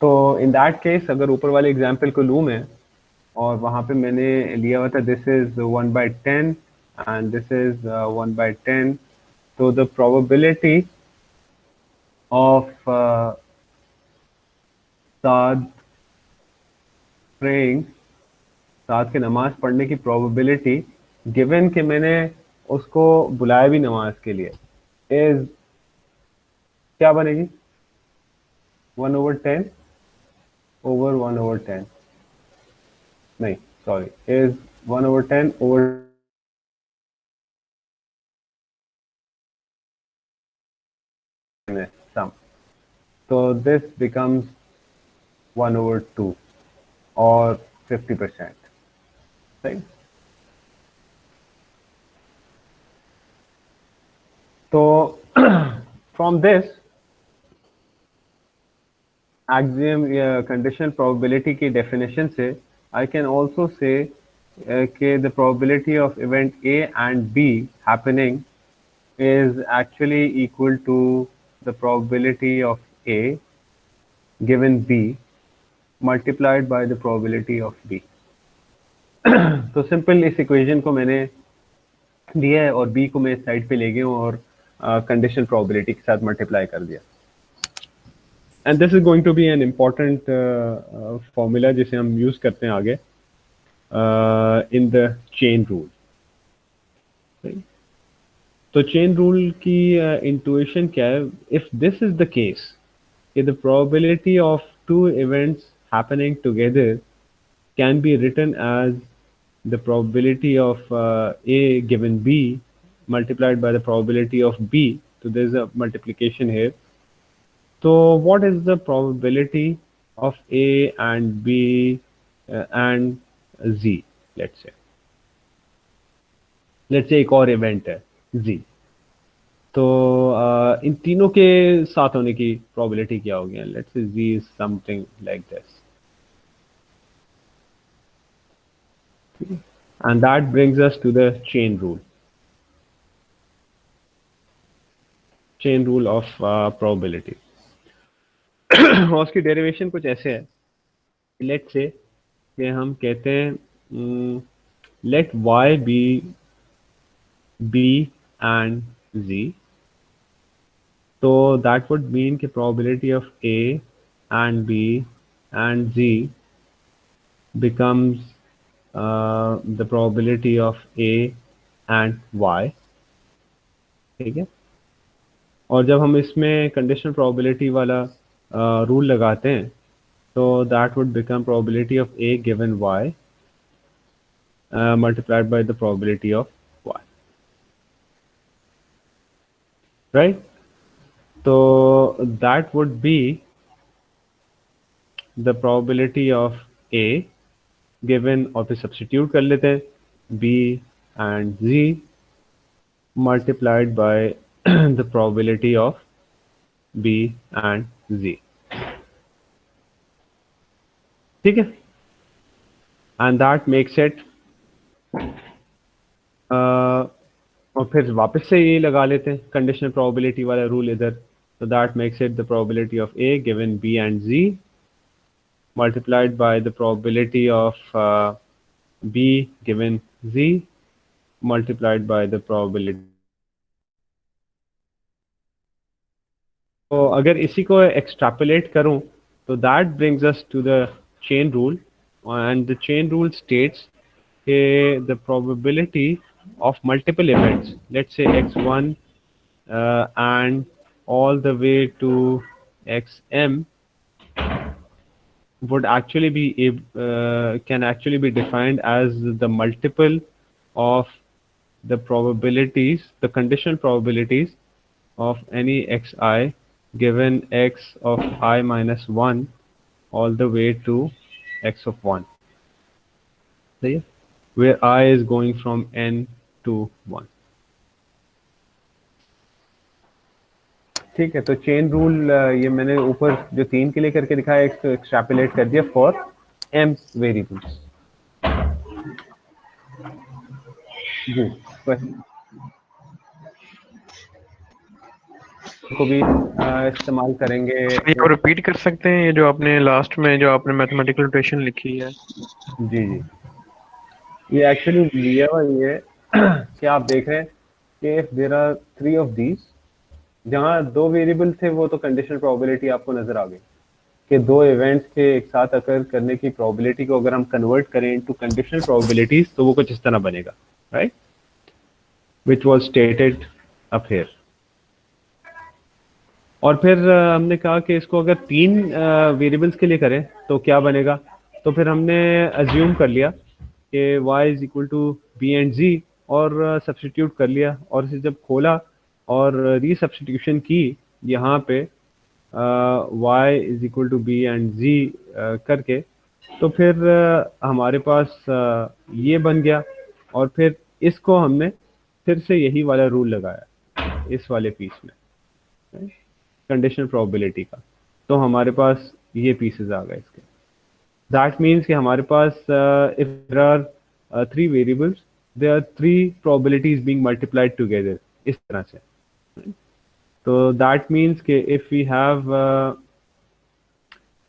तो इन दैट केस अगर ऊपर वाले एग्जाम्पल को लूँ मैं, और वहाँ पे मैंने लिया हुआ था this is 1/10 and this is 1/10, तो the probability of Saad praying, Saad के नमाज पढ़ने की प्रोबेबिलिटी गिवन कि मैंने उसको बुलाया भी नमाज के लिए, इज क्या बनेगी? 1/10 over 1/10, नहीं sorry, is 1/10 over sum. So this becomes 1/2 or 50%, right? So from this axiom या conditional probability की definition से I can also say कि the probability of event A and B happening is actually equal to the probability of A given B multiplied by the probability of B. तो simple इस equation को मैंने दिया है और B को मैं इस साइड पे ले गया हूँ और कंडीशनल प्रोबेबिलिटी के साथ मल्टीप्लाई कर दिया। And this is going to be an important formula जिसे हम यूज करते हैं आगे इन द चेन रूल। तो चेन रूल की इंट्यूशन क्या है? If this is the case कि the probability of two events happening together can be written as the probability of A given B multiplied by the probability of B. So there's a multiplication here. So what is the probability of A and B and Z? Let's say एक और event है Z. तो इन तीनों के साथ होने की probability क्या होगी? Let's say Z is something like this. And that brings us to the chain rule of probability. और उसकी डेरिवेशन कुछ ऐसे है, लेट से कि हम कहते हैं late y be B and Z, तो that would mean कि probability of A and B and Z becomes the probability of A and Y, ठीक है। और जब हम इसमें कंडीशनल प्रोबेबिलिटी वाला रूल लगाते हैं तो that would become probability of A given Y multiplied by the probability of Y, right. तो that would be the probability of A given, और फिर सब्स्टिट्यूट कर लेते हैं B and Z multiplied by the probability of B and Z, ठीक है। and that makes it और फिर वापस से ये लगा लेते हैं कंडीशनल प्रोबेबिलिटी वाला रूल इधर, तो that makes it the probability of A given B and Z multiplied by the probability of B given Z multiplied by the probability। तो अगर इसी को एक्सट्रापोलेट करूं तो that brings us to the chain rule, and the chain rule states कि the probability of multiple events, let's say x1 and all the way to xm would actually be can actually be defined as the multiple of the probabilities, the conditional probabilities of any xi given x of I minus 1 all the way to x of 1, where I is going from n to 1, ठीक है। तो chain rule ये मैंने ऊपर जो 3 के लिए करके दिखाया, इसको एक्सट्रापोलेट कर दिया फॉर m वेरिएबल्स। जी को भी इस्तेमाल करेंगे। ये रिपीट कर सकते हैं ये जो आपने लास्ट में जो आपने मैथमेटिकल नोटेशन लिखी है? जी जी, ये एक्चुअली लिया हुआ ये कि आप देख रहे हैं कि if there are 3 of these, जहाँ 2 वेरिएबल थे वो तो कंडीशनल प्रोबेबिलिटी आपको नजर आ गई कि 2 इवेंट्स के एक साथ अकर करने की प्रोबेबिलिटी को अगर हम कन्वर्ट करें इनटू कंडीशनल प्रोबेबिलिटीज तो वो कुछ इस तरह बनेगा, right, which was stated up here. और फिर हमने कहा कि इसको अगर 3 वेरिएबल्स के लिए करें तो क्या बनेगा, तो फिर हमने अज्यूम कर लिया कि y is equal to B and G और सब्स्टिट्यूट कर लिया, और इसे जब खोला और रीसब्स्टिट्यूशन की यहाँ पे y is equal to B and G करके, तो फिर हमारे पास ये बन गया। और फिर इसको हमने फिर से यही वाला रूल लगाया इस वाले पीस में कंडीशनल प्रोबेबिलिटी का, तो हमारे पास ये पीसेस आ गए इसके। दैट मीन्स कि हमारे पास if there are 3 variables, there are 3 probabilities being multiplied together, इस तरह से। तो दैट मीन्स कि if we have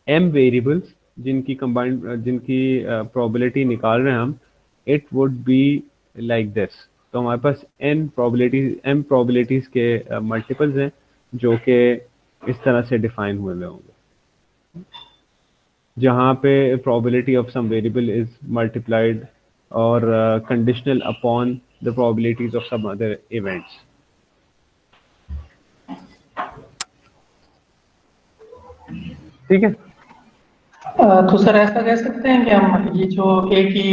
m variables जिनकी कंबाइंड जिनकी प्रोबेबिलिटी निकाल रहे हैं हम, it would be like this. तो हमारे पास m प्रोबेबिलिटीज के मल्टीपल्स हैं जो कि इस तरह से डिफाइन हुए होंगे। जहाँ पे probability of some variable is multiplied or conditional upon the probabilities of some other events. ठीक है? तो सर ऐसा कह सकते हैं कि हम ये जो एक ही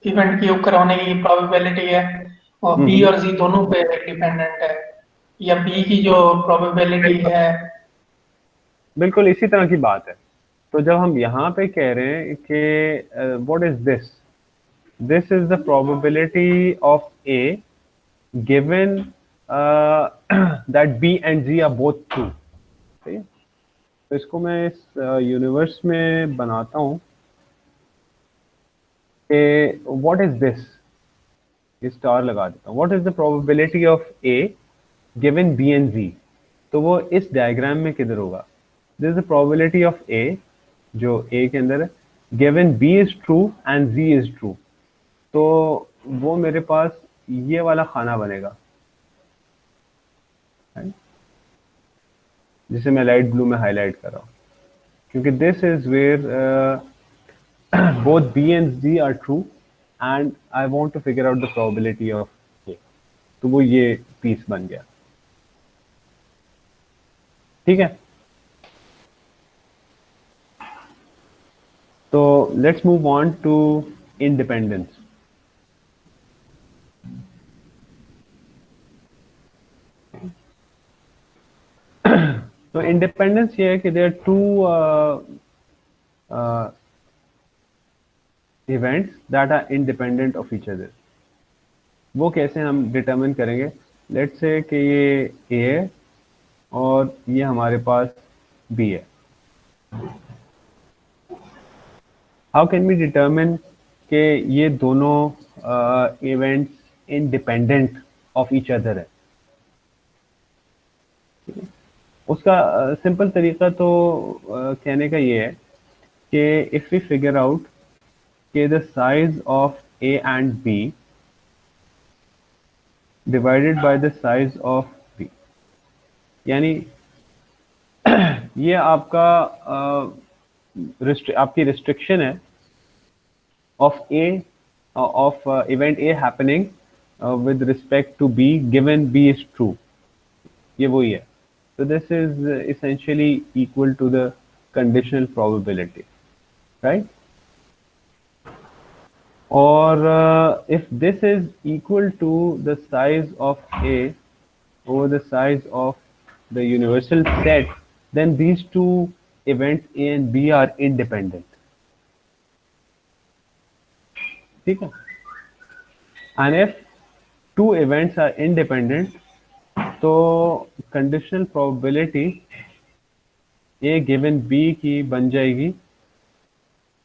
इवेंट की कराने की प्रोबेबिलिटी है और बी और जी दोनों पे डिपेंडेंट है, या बी की जो प्रोबेबिलिटी है। बिल्कुल इसी तरह की बात है। तो जब हम यहाँ पे कह रहे हैं कि what is this, this is the probability of A given that B and G are both true. ठीक है, तो इसको मैं इस यूनिवर्स में बनाता हूँ कि व्हाट इज दिस, स्टार लगा देता हूँ, what is the probability of A given B and G. तो वो इस डायग्राम में किधर होगा, this is the probability of A जो ए के अंदर है, given B is true and G is true. तो वो मेरे पास ये वाला खाना बनेगा, जिसे मैं लाइट ब्लू में हाईलाइट कर रहा हूँ, क्योंकि this is where both B and Z are true and I want to figure out the probability of A. तो वो ये पीस बन गया। ठीक है, तो let's move on to independence. तो इंडिपेंडेंस ये है कि there two events that are independent of each other. वो कैसे हम डिटरमिन करेंगे, लेट्स से कि ये ए है और ये हमारे पास बी है। हाउ कैन वी डिटरमिन कि ये दोनों events independent of each other है? उसका सिंपल तरीका तो कहने का ये है कि इफ वी फिगर आउट कि the size of A and B divided by the size of B, यानी ये आपका आपकी रिस्ट्रिक्शन है of A of event A happening with respect to B given B is true, ये वही है। So this is essentially equal to the conditional probability, right? Or if this is equal to the size of A over the size of the universal set, then these two events A and B are independent. ठीक है, and if two events are independent, तो conditional probability A given B की बन जाएगी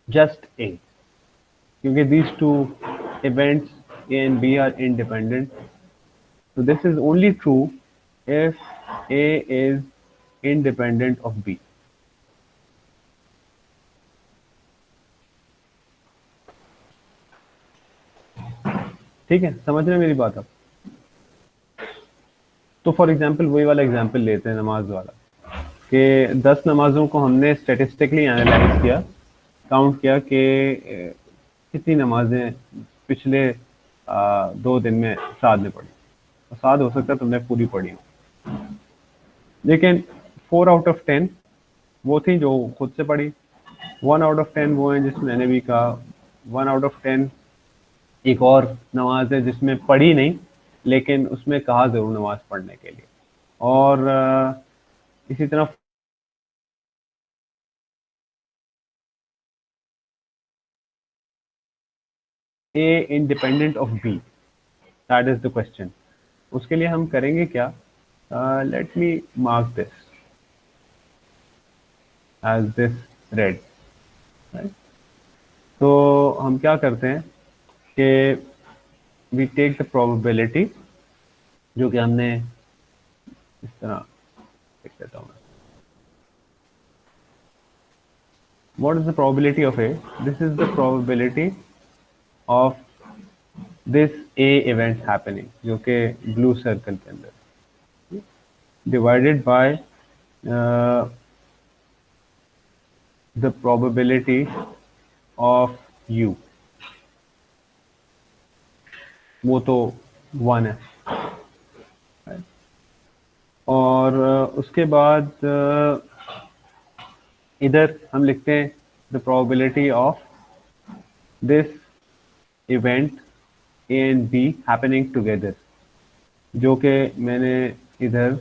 just A, क्योंकि these two events A and B are independent. So this is only true if A is independent of B. ठीक है, समझ रहे हैं मेरी बात आप? तो फॉर एग्जांपल वही वाला एग्जांपल लेते हैं नमाज वाला, कि 10 नमाजों को हमने स्टैटिस्टिकली एनालाइज किया, काउंट किया कि कितनी नमाजें पिछले 2 दिन में साथ में पढ़ी। तो साथ हो सकता है तुमने पूरी पढ़ी हो, लेकिन 4 आउट ऑफ 10 वो थी जो खुद से पढ़ी, 1 आउट ऑफ 10 वो हैं जिसमें मैंने भी कहा, 1 आउट ऑफ 10 एक और नमाज है जिसमें पढ़ी नहीं लेकिन उसमें कहा जरूर नमाज पढ़ने के लिए। और इसी तरह A independent of B, that is the question. उसके लिए हम करेंगे क्या, let me mark this as this red, right? तो हम क्या करते हैं कि वी टेक द प्रोबेबिलिटी, जो कि हमने इस तरह लिख देता हूँ मैं, what is the probability of A, this is the probability of this A event happening, जो कि ब्लू सर्कल के अंदर, divided by the probability of u, वो तो 1 है, और उसके बाद इधर हम लिखते हैं the probability of this event A and B happening together, जो कि मैंने इधर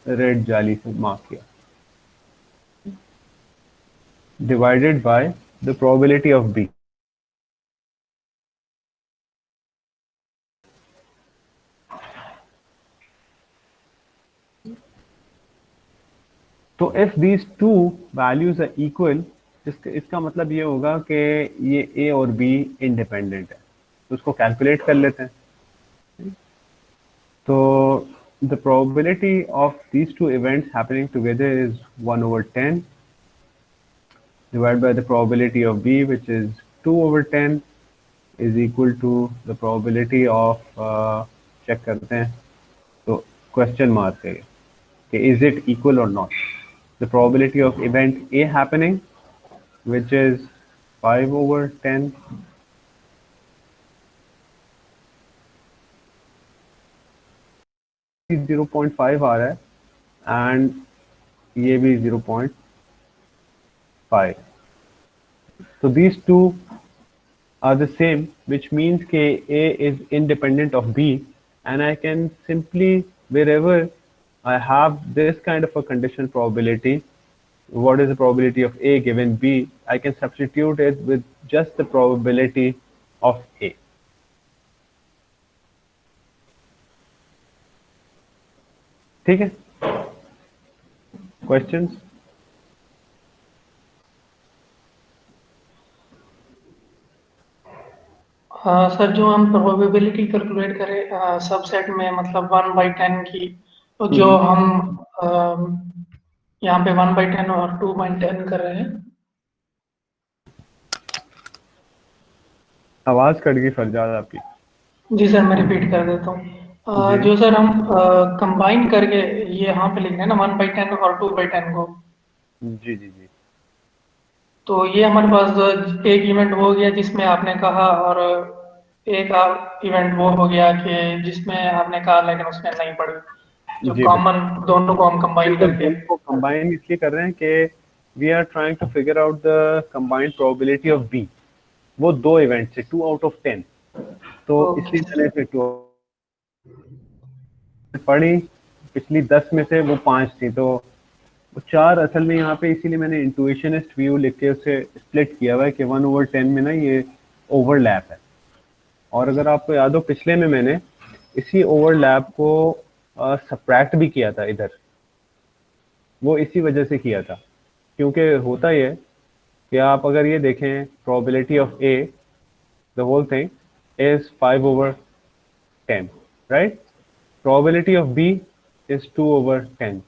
रेड जाली से मार्क किया, divided by the probability of B. तो if these two values are equal, इसका मतलब ये होगा कि ये A और B इंडिपेंडेंट है, तो उसको कैलकुलेट कर लेते हैं। तो the probability of these two events happening together is 1/10 divided by the probability of B, which is 2/10, is equal to the probability of check करते हैं, तो क्वेश्चन मार्क है कि is it equal or not, the probability of event A happening, which is 5/10 0.5 आ रहा है, and ये भी 0.5, so these two are the same, which means कि A is independent of B, and I can simply, wherever I have this kind of a condition probability, what is the probability of A given B, I can substitute it with just the probability of A. ठीक है, questions? Sir जो हम probability calculate करें subset में, मतलब 1/10 की, तो जो हम यहाँ पे 1/10 और 2/10 कर रहे हैं। आवाज कट गई फरजाद आपकी। जी सर, मैं रिपीट कर देता हूँ। जो सर हम कंबाइन करके ये यहाँ पे लिख रहे हैं ना 1/10 और 2/10 को, जी जी जी, तो ये हमारे पास एक इवेंट हो गया जिसमें आपने कहा, और एक इवेंट वो हो गया कि जिसमें आपने कहा लेकिन उसमें नहीं पड़ी, जो जी कॉमन दोनों को हम कंबाइन बिल्कुल, करके। दोनों को कंबाइन इसलिए कर रहे हैं कि we are trying to figure out the combined probability of B, वो 2 इवेंट से 2/10, तो इसलिए मैंने फिर 2 पढ़ी, पिछली 10 में से वो 5 थी, तो वो 4 असल में यहाँ पे, इसीलिए मैंने इंट्यूशनिस्ट व्यू लिख के उसे स्प्लिट किया हुआ है कि 1/10 में ना ये ओवरलैप है। और अगर आपको याद हो, पिछले में मैंने इसी ओवरलैप को सबट्रैक्ट भी किया था इधर, वो इसी वजह से किया था, क्योंकि होता ये कि आप अगर ये देखें probability of A, the whole thing is 5/10, right, probability of B is 2/10,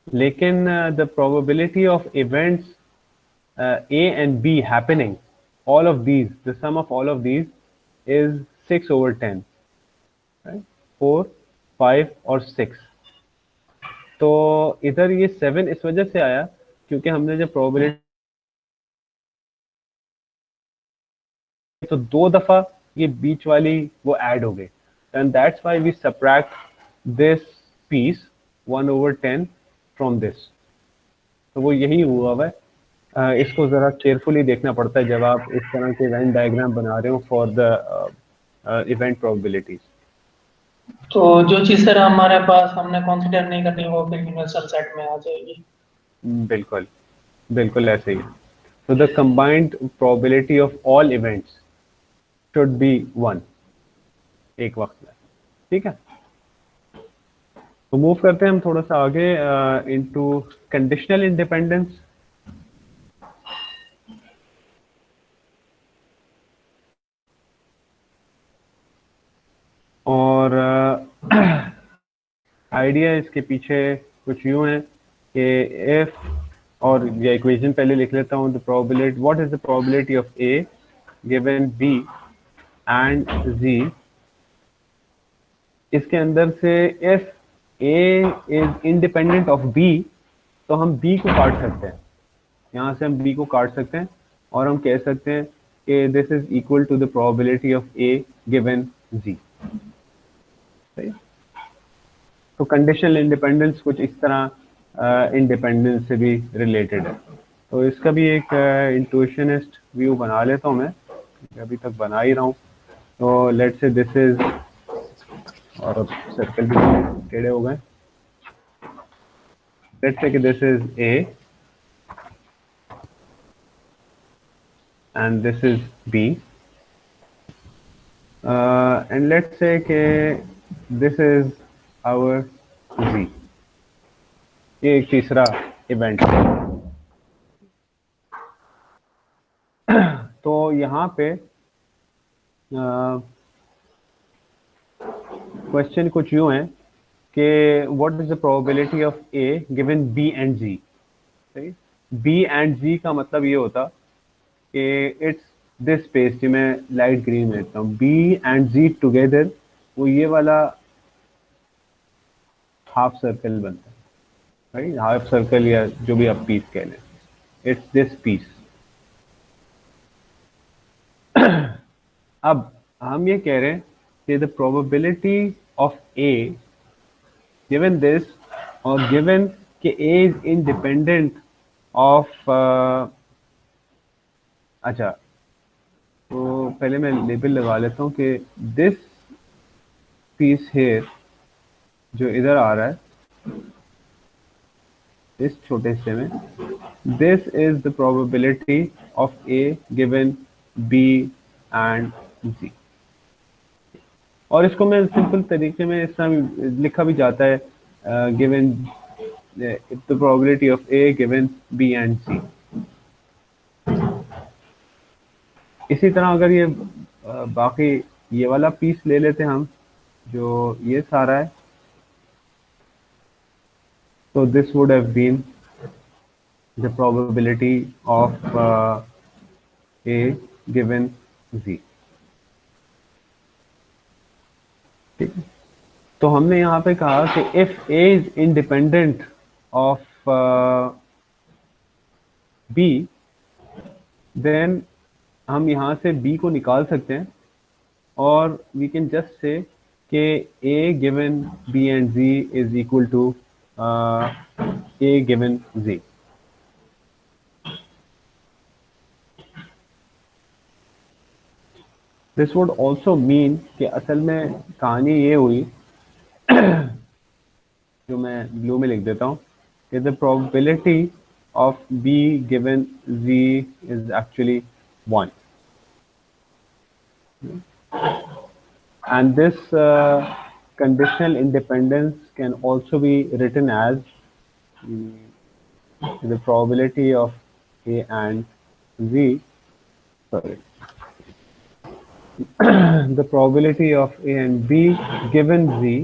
लेकिन the probability of events A and B happening, all of these, the sum of all of these is 6/10, right? 4, 5 और 6। तो इधर ये 7 इस वजह से आया क्योंकि हमने जब प्रोबेबिलिटी, तो 2 दफा ये बीच वाली वो ऐड हो गई, and that's why we subtract this piece 1/10 from this. तो वो यही हुआ है। इसको जरा केयरफुली देखना पड़ता है जब आप इस तरह के इवेंट डायग्राम बना रहे हो फॉर द इवेंट प्रोबेबिलिटीज। तो जो चीज सर हमारे पास हमने कंसीडर नहीं करनी, वो फिर यूनिवर्सल सेट में आ जाएगी। बिल्कुल बिल्कुल ऐसे ही। so the combined probability of all events should be 1 एक वक्त में, ठीक है। तो मूव करते हैं हम थोड़ा सा आगे इनटू कंडीशनल इंडिपेंडेंस। और आइडिया इसके पीछे कुछ यूं है कि इफ, और ये इक्वेशन पहले लिख लेता हूँ, the probability, what is the probability of A given B and G, इसके अंदर से if A is independent of B, तो हम b को काट सकते हैं, यहाँ से हम b को काट सकते हैं और हम कह सकते हैं कि this is equal to the probability of a given z। सही। तो कंडीशनल इंडिपेंडेंस कुछ इस तरह इंडिपेंडेंस से भी रिलेटेड है। तो इसका भी एक इंट्यूशनिस्ट व्यू बना लेता हूँ मैं, अभी तक बना ही रहा हूँ। तो लेट्स से दिस इज, और अब सर्कल भी टेढ़े हो गए, लेट्स से कि this is a and this is b, and let's say कि this is our z। ये एक तीसरा इवेंट है। तो यहाँ पे क्वेश्चन कुछ यूं है कि what is the probability of a given b and g। सही। b एंड g का मतलब ये होता कि इट्स दिस स्पेस जो मैं लाइट ग्रीन में लिखता हूँ, b एंड g टुगेदर, वो ये वाला हाफ सर्कल बनता है, राइट, हाफ सर्कल या जो भी आप पीस कह लें, इट्स दिस पीस। अब हम ये कह रहे हैं कि the probability of a given this, और गिवन कि a इज इंडिपेंडेंट ऑफ, अच्छा तो पहले मैं लेबल लगा लेता हूँ कि दिस पीस हेयर जो इधर आ रहा है इस छोटे हिस्से में, this is the probability of a given b and g। और इसको मैं सिंपल तरीके में इस तरह लिखा भी जाता है, given the probability of a given b and c। इसी तरह अगर ये बाकी ये वाला पीस ले लेते हैं हम, जो ये सारा है, तो this would have been the probability of a given z। ठीक है। तो हमने यहाँ पे कहा कि इफ a is independent of b, then हम यहाँ से b को निकाल सकते हैं और वी कैन जस्ट से कि a given b and z is equal to a given z। This would also mean कि असल में कहानी ये हुई, जो मैं ब्लू में लिख देता हूँ, कि the probability of b given z is actually 1, and this conditional independence can also be written as the probability of a and z, sorry, the probability of a and b given z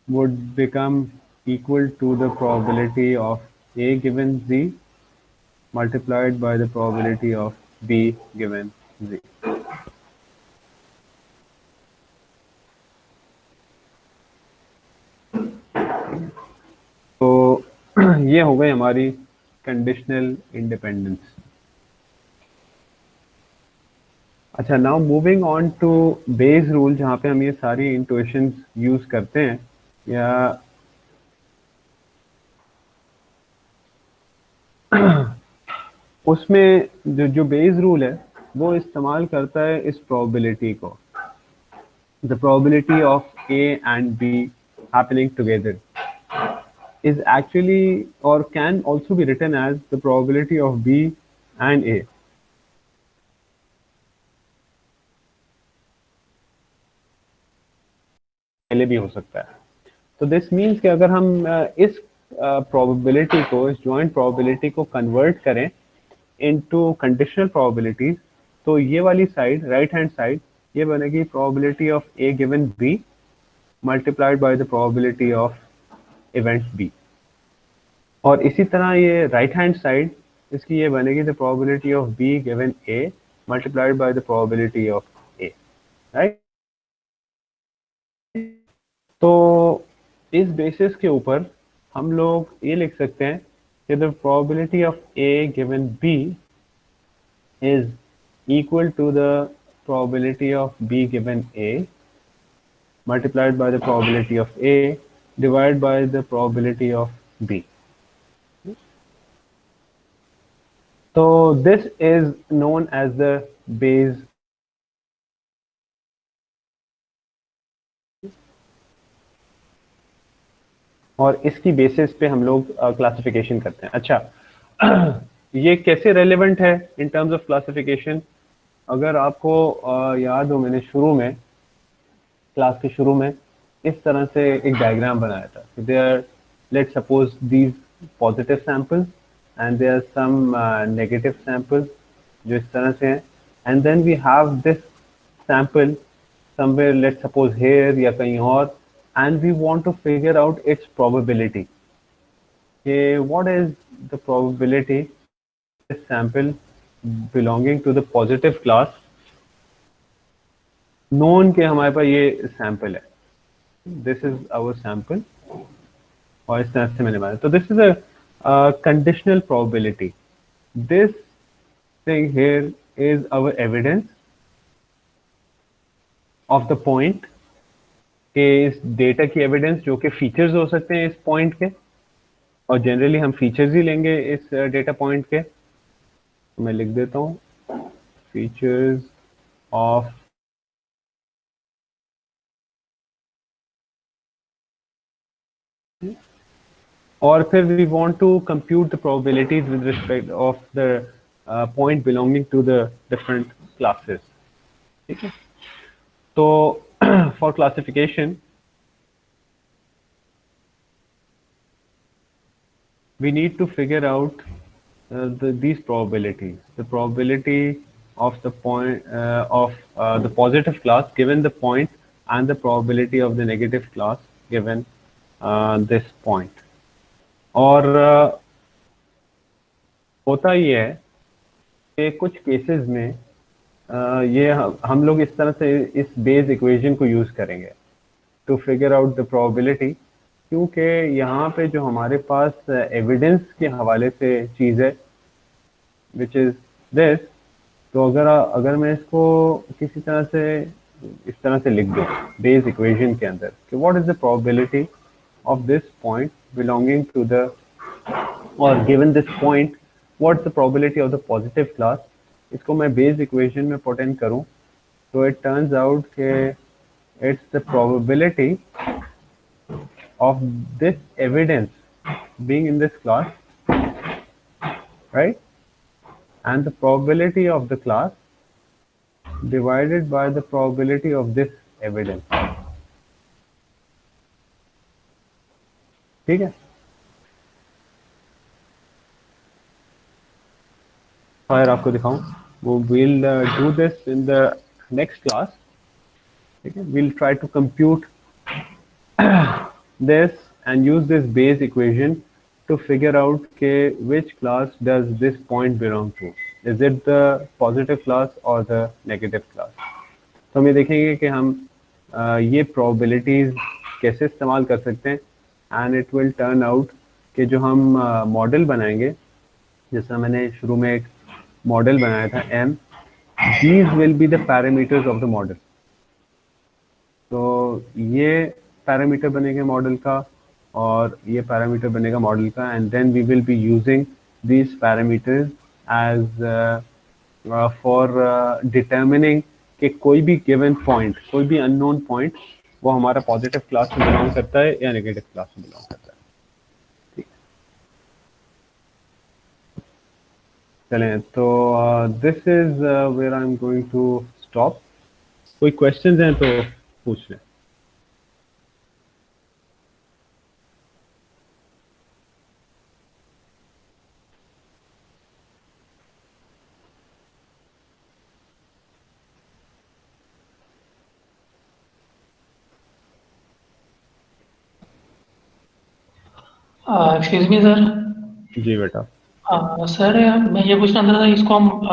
would become equal to the probability of a given z multiplied by the probability of b given z। तो ये हो गई हमारी conditional independence. अच्छा, now moving on to Bayes rule, जहाँ पे हम ये सारी इंट्यूशंस यूज करते हैं, या उसमें जो बेस रूल है वो इस्तेमाल करता है इस प्रोबेबिलिटी को, the probability of a and b happening together is actually or can also be written as the probability of b and a। पहले भी हो सकता है। तो दिस मीन्स कि अगर हम इस प्रोबेबिलिटी को, इस जॉइंट प्रोबेबिलिटी को कन्वर्ट करें इनटू कंडीशनल प्रोबेबिलिटीज, तो ये वाली साइड, राइट हैंड साइड, ये बनेगी probability of a given b multiplied by the probability of event b, और इसी तरह ये राइट हैंड साइड, इसकी ये बनेगी the probability of b given a multiplied by the probability of a, right. तो इस बेसिस के ऊपर हम लोग ये लिख सकते हैं कि the probability of A given B is equal to the probability of B given A multiplied by the probability of A divided by the probability of B. So this is known as the Bayes और इसकी basis पे हम लोग classification करते हैं। अच्छा ये कैसे रेलेवेंट है इन टर्म्स ऑफ क्लासिफिकेशन? अगर आपको याद हो, मैंने शुरू में क्लास के शुरू में इस तरह से एक डायग्राम बनाया था। There let's suppose these positive samples and there are some negative samples जो इस तरह से हैं, and then we have this sample somewhere, let's suppose here या कहीं और, and we want to figure out its probability. What is the probability of this sample belonging to the positive class known के हमारे पास ये sample है, this is our sample और इस तरह से मैंने बनाया। तो this is a conditional probability. This thing here is our evidence of the point के इस डेटा की एविडेंस जो कि फीचर्स हो सकते हैं इस पॉइंट के, और जनरली हम फीचर्स ही लेंगे इस डेटा पॉइंट के। तो मैं लिख देता हूँ फीचर्स ऑफ और फिर we want to compute the probabilities with respect of the point belonging to the different classes. ठीक है, तो for classification we need to figure out these probabilities, the probability of the point of the positive class given the point and the probability of the negative class given this point। और होता ये है कि कुछ cases में ये हम लोग इस तरह से इस बेस इक्वेशन को यूज करेंगे to figure out the probability, क्योंकि यहाँ पे जो हमारे पास एविडेंस के हवाले से चीज़ है विच इज दिस। तो अगर मैं इसको किसी तरह से इस तरह से लिख दूँ बेस इक्वेशन के अंदर कि what is the probability of this point belonging to the और given this point what is the probability of the positive class, इसको मैं बेस इक्वेशन में पुट इन करूं तो इट टर्न्स आउट के it's the probability of this evidence being in this class, right, and the probability of the class divided by the probability of this evidence. ठीक है, अगर आपको दिखाऊं वो we'll do this in the next class। ठीक है, we'll try to compute this and use this base equation to figure out के which class does this point belong to, is it the positive class or the negative class। तो हम ये देखेंगे कि हम ये probabilities कैसे इस्तेमाल कर सकते हैं, and it will turn out कि जो हम मॉडल बनाएंगे, जैसा मैंने शुरू में एक मॉडल बनाया था m, these will be the parameters of the model। तो ये पैरामीटर बनेगा मॉडल का और ये पैरामीटर बनेगा मॉडल का, and then we will be using these parameters as for determining कि कोई भी गिवन पॉइंट, कोई भी अननोन पॉइंट वो हमारा पॉजिटिव क्लास में बिलोंग करता है या नेगेटिव क्लास में बिलोंग करता है। चलें, तो this is where I am going to stop. कोई क्वेश्चंस हैं तो पूछ लें। Excuse me sir. जी बेटा। सर मैं ये पूछना था इसको हम